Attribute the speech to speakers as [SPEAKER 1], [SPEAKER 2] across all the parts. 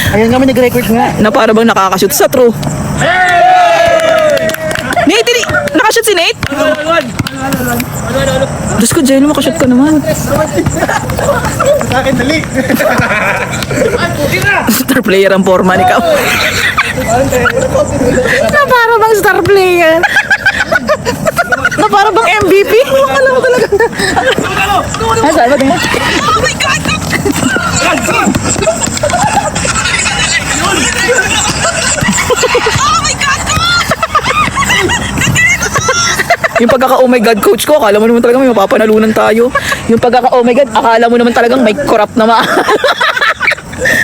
[SPEAKER 1] Ayun nga, may nag-record nga.
[SPEAKER 2] Na para bang nakakashoot sa true. Nate, nakashoot si Nate? Diyos ko, Jello, makashoot ka naman.
[SPEAKER 1] Sa akin, dali.
[SPEAKER 2] Star player ang forma ni Kam. Na para bang star player. Na para bang MVP. Alam mo talaga. Ay, saan ba din? Oh my God! Oh my God! Yung pagkaka-oh my God coach ko, akala mo naman talaga may mapapanalunan tayo. Yung pagkaka-oh my God, akala mo naman talagang may corrupt na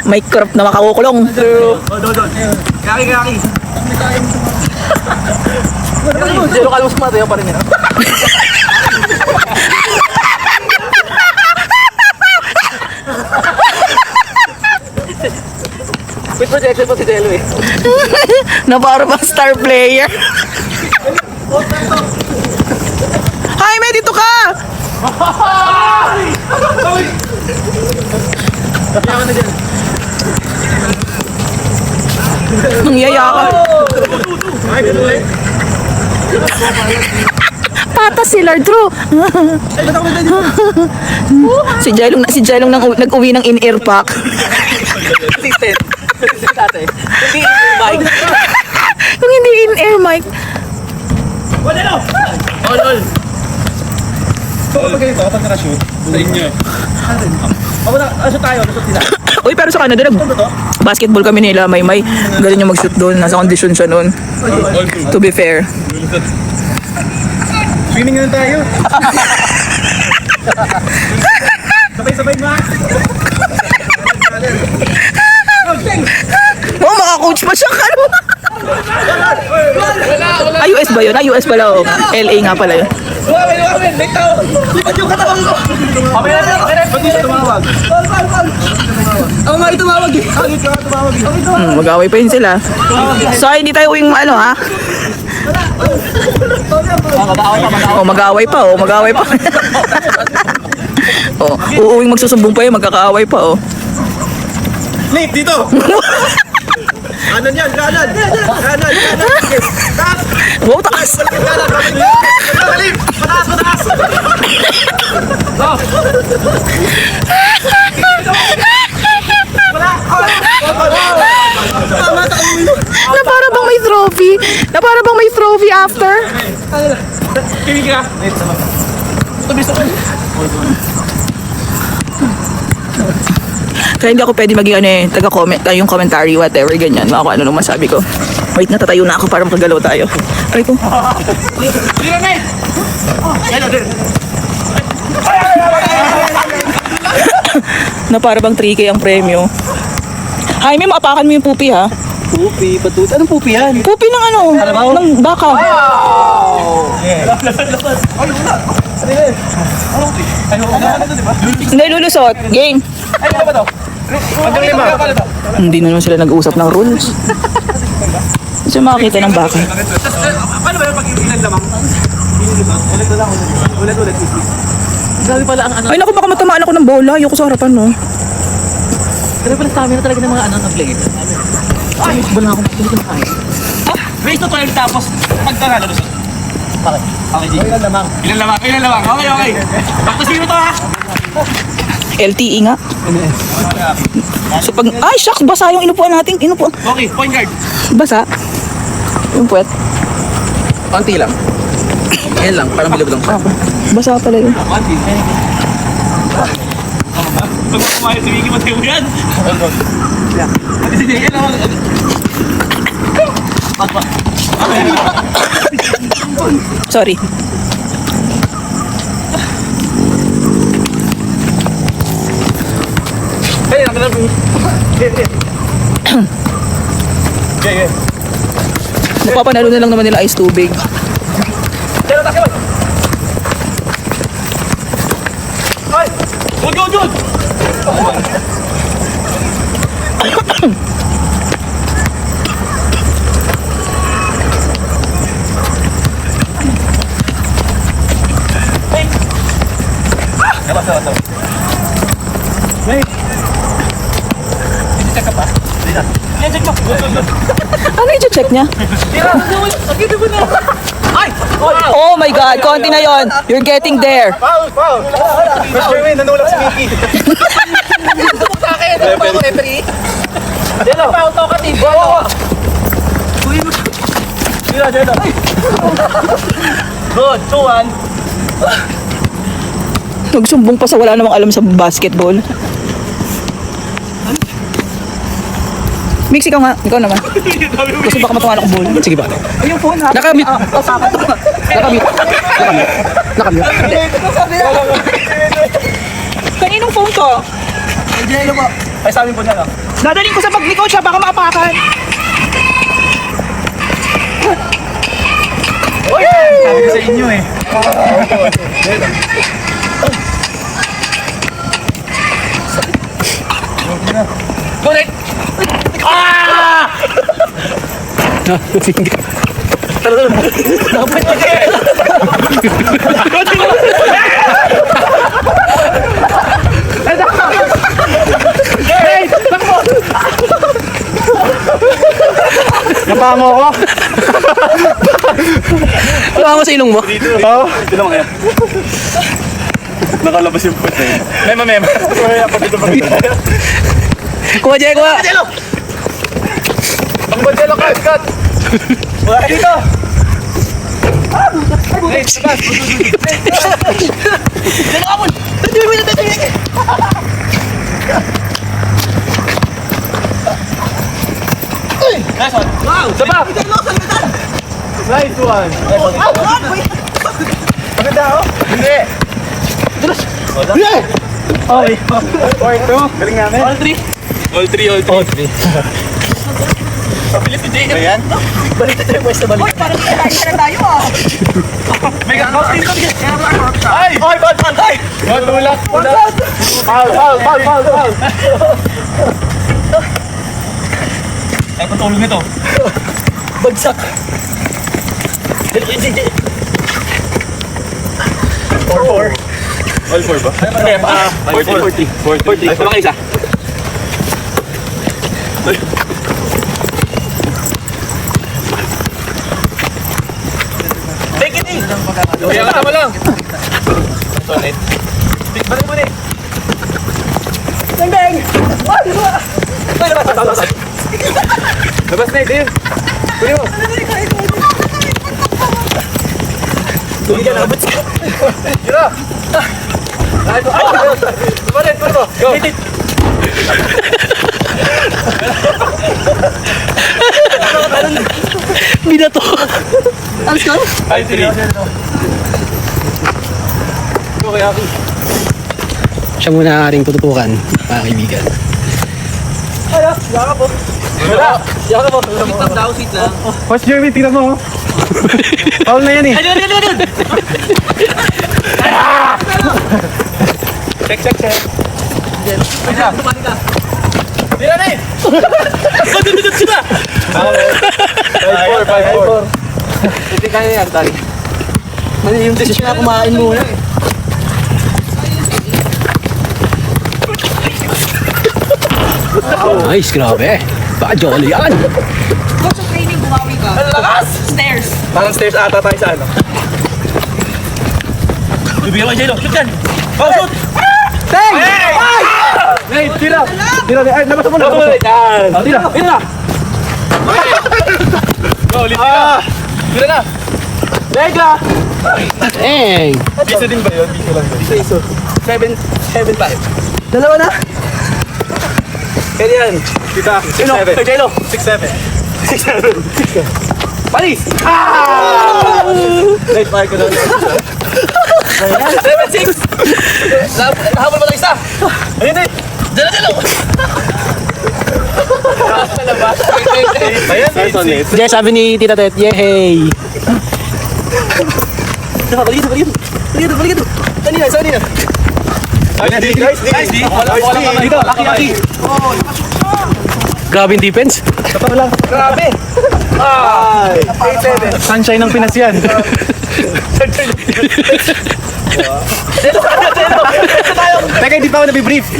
[SPEAKER 2] may corrupt na makakukulong.
[SPEAKER 1] Kaki. Zero kalos matayo pa rin yun. With projection po si Jello eh.
[SPEAKER 2] Na para bang star player. Jaime, dito ka! Nangyayaka. Patas si Lord True. Si Jelong nag-uwi ng in-ear pack.
[SPEAKER 1] Assistant. Assistant. Hindi, Mike.
[SPEAKER 2] Kung hindi in-ear mic.
[SPEAKER 1] All. Kapag ganito, kapag nakashoot, sa inyo. Kapag nakashoot tayo, nashoot sila.
[SPEAKER 2] Uy, pero sa Canada, basketball kami nila, may galing yung mag-shoot doon. Nasa kondisyon siya noon. To be fair.
[SPEAKER 1] Swimming na tayo. Sabay-sabay mo.
[SPEAKER 2] Oh, maka-coach pa siya. Ay, US ba yun? Ay, US pala. Oh. LA nga pala yun.
[SPEAKER 1] Luwawin, bitaw. Lipat yung katawan ko. Okay na. Ba't di siya tumawag? Ako nga tumawag eh.
[SPEAKER 2] Mag-away pa yun sila. So, hindi tayo uwing ha? Oh, mag-away pa. Oh, uuwing magsusumbong pa yun, magkakaaway pa, oh.
[SPEAKER 1] Nate, dito. Kanan yan, kanan. Taas.
[SPEAKER 2] Wow, taas!
[SPEAKER 1] Kanan. Mataas.
[SPEAKER 2] Na para bang may trophy? Na para bang may trophy after?
[SPEAKER 1] Kinig ka. Tumis ako.
[SPEAKER 2] Kaya hindi ako pwede maging taga-comment, yung commentary, whatever, ganyan. Mga kung ano nung masabi ko. Wait, natatayo na ako para makagalaw tayo. Aray ko. Na para bang 3K ang premyo. Jaime, maapakan mo yung pupi, ha?
[SPEAKER 1] Pupi, patut. Anong pupi yan?
[SPEAKER 2] Pupi ng ng baka. Hindi, lulusot. Game.
[SPEAKER 1] Hanggang 5.
[SPEAKER 2] Hindi na naman sila nag-uusap ng rules. Gusto makakita ng baka.
[SPEAKER 1] Paano ba yung pag-ilan lamang? Ulit. Grabe pala ang ano.
[SPEAKER 2] Ay, naku, baka matamaan ako ng bola. Ayoko sa harapan, no?
[SPEAKER 1] Grabe pala stamina talaga ng mga player. Ay, bola ako. Hindi ko makain. Race to 12 tapos pagkakala lusot. Bakit? Okay, G. Ilan lamang. Okay. Back to zero to ha.
[SPEAKER 2] LTE nga. So pag, ay, shucks, basa yung inupuan natin.
[SPEAKER 1] Okay, point guard.
[SPEAKER 2] Basa. Yung puwet.
[SPEAKER 1] Konti lang. Yan lang, parang bilog lang.
[SPEAKER 2] Basa pala yun.
[SPEAKER 1] Konti. Pag kumain, tumigil mo tayo yan. Sige, yan lang.
[SPEAKER 2] Sorry.
[SPEAKER 1] Hey, Yeah.
[SPEAKER 2] Mapapanalo na lang naman nila ice tubig.
[SPEAKER 1] Pero takot. Ay! Jud! Hey! Hey! Hindi ka pa? Yan, check mo.
[SPEAKER 2] Ano yung check niya?
[SPEAKER 1] Tira. Nakita mo na. Ay!
[SPEAKER 2] Oh my God, konti na yon. You're getting there.
[SPEAKER 3] Foul! Mas Jermaine, nanulak si Mickey.
[SPEAKER 1] Sa akin. Ano ba ako, referee? Delo. Foul to ka, Tibo. Tira, Delo. Good. 2-1.
[SPEAKER 2] Nagsumbong pa sa wala namang alam sa basketball. Mix, ikaw nga. Ikaw naman. Gusto baka matuwa akong ball. Sige ba? Ay, yung phone ha. Nakamute. Nakamute. Kaninong phone to?
[SPEAKER 1] Delo po. Ay, sa amin po na lang.
[SPEAKER 2] Dadaling ko sa bag ni coach ha. Baka maapakan.
[SPEAKER 1] Sabi ko sa inyo eh. Correct! Ah!
[SPEAKER 3] Napango ko.
[SPEAKER 2] Wala mo sa ilong mo.
[SPEAKER 3] Oo. Ito naman kaya. Nakalabas yung puto eh. Mema.
[SPEAKER 2] Kuha, Jay, kuha.
[SPEAKER 3] Ang Bodelo, cut!
[SPEAKER 1] Wala dito! Delo ka mo! Nice one! Wow! Saba!
[SPEAKER 3] Nice one! Maganda oh? Hindi!
[SPEAKER 1] Okay.
[SPEAKER 3] Or 2. Galing namin.
[SPEAKER 1] All three. All three. Pabilis ni Jay.
[SPEAKER 3] Ayan.
[SPEAKER 1] Balik tayo pwesto, balik. Uy, parang kaya na tayo ah. Mega cross team kami. Ay! Ay, bad. Ay!
[SPEAKER 3] Tulak. Foul.
[SPEAKER 1] Ay, patulong nito. Bagsak. Jay.
[SPEAKER 3] 4-4. All 4 ba?
[SPEAKER 1] Hindi, 40. Ay, pala isa. Take it in! Kaya ka tama lang. Solid. Balik mo na eh. Bang! Ay, labas.
[SPEAKER 3] Labas na Dave. Kunin mo.
[SPEAKER 1] Tuloy ka na, butsi.
[SPEAKER 3] Tira. Kunin mo. Go.
[SPEAKER 2] Binato. Ang score?
[SPEAKER 3] Ay, 3. Go kay Aki.
[SPEAKER 4] Siya muna aring tututukan, mga kaibigan.
[SPEAKER 3] Wala.
[SPEAKER 1] Sit lang.
[SPEAKER 3] Coach Jeremy, tingnan mo. Foul na yan eh.
[SPEAKER 1] Ayun.
[SPEAKER 3] Check.
[SPEAKER 1] Tira na eh! Dudududud sila!
[SPEAKER 3] 5-4.
[SPEAKER 4] Hindi kaya yan, Tali.
[SPEAKER 2] Mali yung desisyon na kumain muna.
[SPEAKER 4] Nice, grabe. Baka jolly yan.
[SPEAKER 5] Coach, sa training, bumawi ka.
[SPEAKER 1] Ang lakas!
[SPEAKER 5] Stairs.
[SPEAKER 3] Parang stairs ata tayo sa ano.
[SPEAKER 1] Bibigyan mo yung J-Lo. Shoot yan! Oh, shoot!
[SPEAKER 3] Hey, tira. Ay, nabasa mo na.
[SPEAKER 1] Yan!
[SPEAKER 3] Tira.
[SPEAKER 1] Tira! Go, ulit tira! Tira na! Mega!
[SPEAKER 4] Dang!
[SPEAKER 3] Piso din ba yun? Piso lang ba?
[SPEAKER 1] Piso. 7-5.
[SPEAKER 2] Dalawa na?
[SPEAKER 1] Kaya yan.
[SPEAKER 3] Kita.
[SPEAKER 1] Sino? Kay J-Lo.
[SPEAKER 3] 6-7.
[SPEAKER 1] 6-7. Palis! Ah!
[SPEAKER 3] Late fire ko na.
[SPEAKER 1] 7-6! Nahabol mo ng isa!
[SPEAKER 3] Ayun eh.
[SPEAKER 1] Dala!
[SPEAKER 3] Ayan, 8-6.
[SPEAKER 4] Diyan sabi ni Tita Tet, yehey!
[SPEAKER 1] Balikin! Saan nila?
[SPEAKER 3] Nice D.
[SPEAKER 1] Dito, Aki!
[SPEAKER 4] Grabe yung defense.
[SPEAKER 1] Grabe!
[SPEAKER 3] Ay, 8-7. Sunshine ng Pinas yan. Teka, hindi pa ako nabibrief.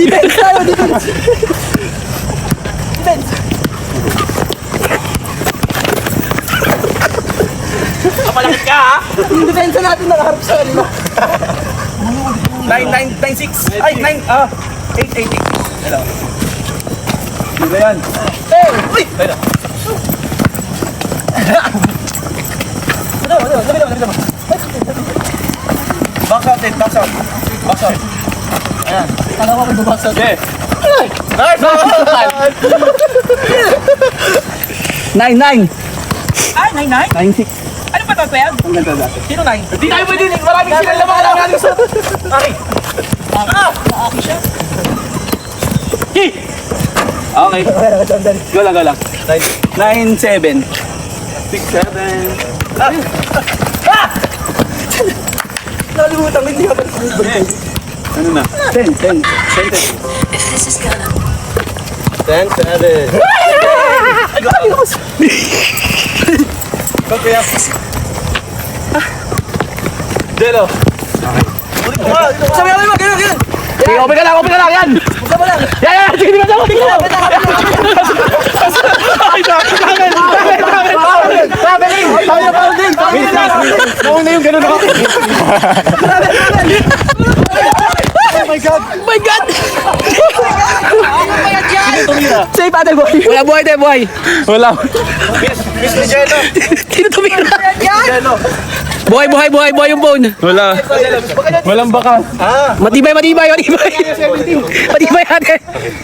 [SPEAKER 3] Yung depensa natin nakaharap sa kanila.
[SPEAKER 1] 996. Ay, 886. Hello.
[SPEAKER 3] Ano ba yan?
[SPEAKER 1] Uy! Hello. Box out, box out. Box out. Ayan.
[SPEAKER 3] Kala ko mag-box out.
[SPEAKER 1] Okay. Nice!
[SPEAKER 3] 9-9.
[SPEAKER 5] Ah, 99?
[SPEAKER 3] 9-6.
[SPEAKER 5] Ano ba ito, 12?
[SPEAKER 3] Ang ganda dati.
[SPEAKER 5] Sino 9?
[SPEAKER 1] Hindi tayo pwede. Maraming sila na mga namin sa... Okay.
[SPEAKER 5] Maaki siya.
[SPEAKER 1] Okay. Go lang, go lang.
[SPEAKER 3] 9-7.
[SPEAKER 1] 6-7.
[SPEAKER 3] Nalimutan ko, hindi ka pa.
[SPEAKER 1] Ano na?
[SPEAKER 3] 10.
[SPEAKER 1] 10-7. Go, kuya. Jelo.
[SPEAKER 3] Sabi namin mo, ganun.
[SPEAKER 1] Sige, open ka lang, yan!
[SPEAKER 3] Sabi lang.
[SPEAKER 1] Yan! Sige, tingnan mo! Tingnan mo! Nauna yung ganun ako.
[SPEAKER 2] My God!
[SPEAKER 5] Ako ba yan dyan?
[SPEAKER 2] Safe, ate boy. Wala buhay tayo, boy.
[SPEAKER 1] Wala. Miss ni Jelo.
[SPEAKER 2] Sino tumira?
[SPEAKER 1] Jelo.
[SPEAKER 2] Buhay yung phone.
[SPEAKER 1] Wala. Walang baka.
[SPEAKER 2] Matibay ate. Matibay ate.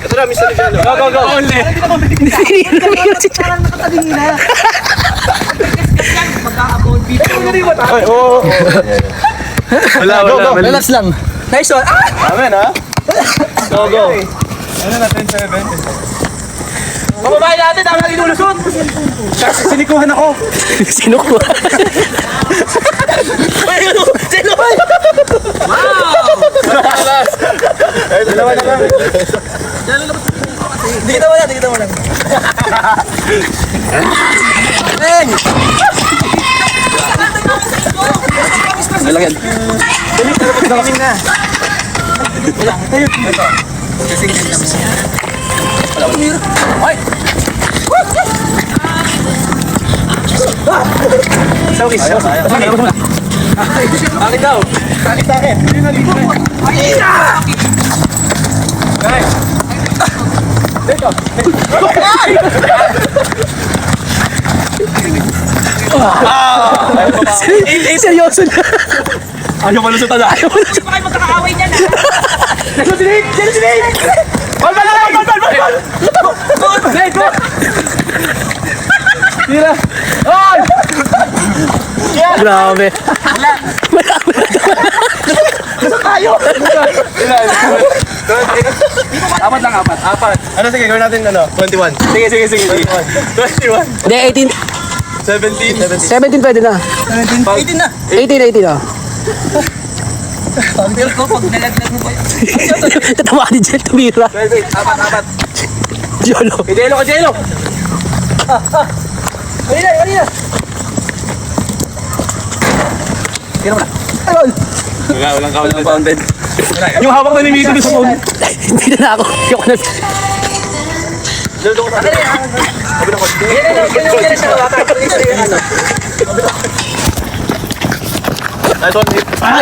[SPEAKER 1] Ito na, Miss ni Jelo. Go. Only.
[SPEAKER 2] Sinira si Chan.
[SPEAKER 3] Parang nakatabing na.
[SPEAKER 5] Magkaka-gold beat.
[SPEAKER 1] Ay, oo. Wala.
[SPEAKER 3] Relax lang. Nice one.
[SPEAKER 1] Amen, ha? Go. Ano na, 10-7? Pababae natin, dami natin inulusot. Sinikuhan ako.
[SPEAKER 2] Sino ko?
[SPEAKER 1] Dalawa na lang.
[SPEAKER 3] Dikita mo lang.
[SPEAKER 1] Dalawa yan.
[SPEAKER 3] Nakakaming na.
[SPEAKER 1] Akin daw. Akin. Nice.
[SPEAKER 2] Seryoso na.
[SPEAKER 1] Ayaw malusot na.
[SPEAKER 5] Hindi pa kayo magkakaaway niyan, ha?
[SPEAKER 1] Bal! Tira! Ay!
[SPEAKER 2] Grabe.
[SPEAKER 1] Apat lang, apat. Ano, sige, gawin natin, 21. Sige. 21.
[SPEAKER 2] Hindi,
[SPEAKER 1] 17.
[SPEAKER 2] 17 pwede na.
[SPEAKER 3] 18 na.
[SPEAKER 2] 18 na.
[SPEAKER 5] Pero ko, pag nalaglag mo ba yun?
[SPEAKER 2] Tatawa ni Jel tumira.
[SPEAKER 1] 12, apat.
[SPEAKER 2] Jolo.
[SPEAKER 1] Jelo!
[SPEAKER 3] Kanina.
[SPEAKER 1] Walang counted. Yung hawak na ni Mito sa phone.
[SPEAKER 2] Hindi na ako. Ayoko na.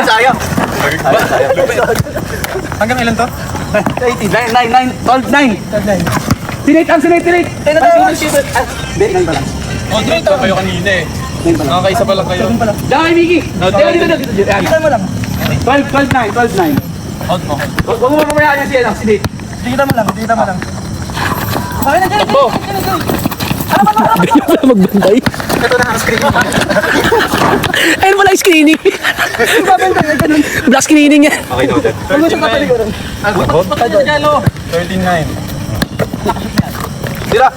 [SPEAKER 1] Sayang. Hanggang ilan to?
[SPEAKER 3] 18.
[SPEAKER 1] 9. Sinate. Oh, drink to. Kayo kanina eh. Nakakaisa pa lang kayo.
[SPEAKER 2] Dahil, Vicky.
[SPEAKER 3] Dikita mo lang.
[SPEAKER 2] 12-9.
[SPEAKER 1] Out mo.
[SPEAKER 2] Huwag mo mamayaan yan siya. Sinit.
[SPEAKER 3] Dikita mo lang. Okay na, Jay.
[SPEAKER 2] Ganyan pala magbantay.
[SPEAKER 3] Ito na ang screen.
[SPEAKER 2] Ayun pala yung screening. Black screening yan.
[SPEAKER 1] Okay, noted.
[SPEAKER 3] Huwag mo siyang kataliguran.
[SPEAKER 1] 13-9. Tira!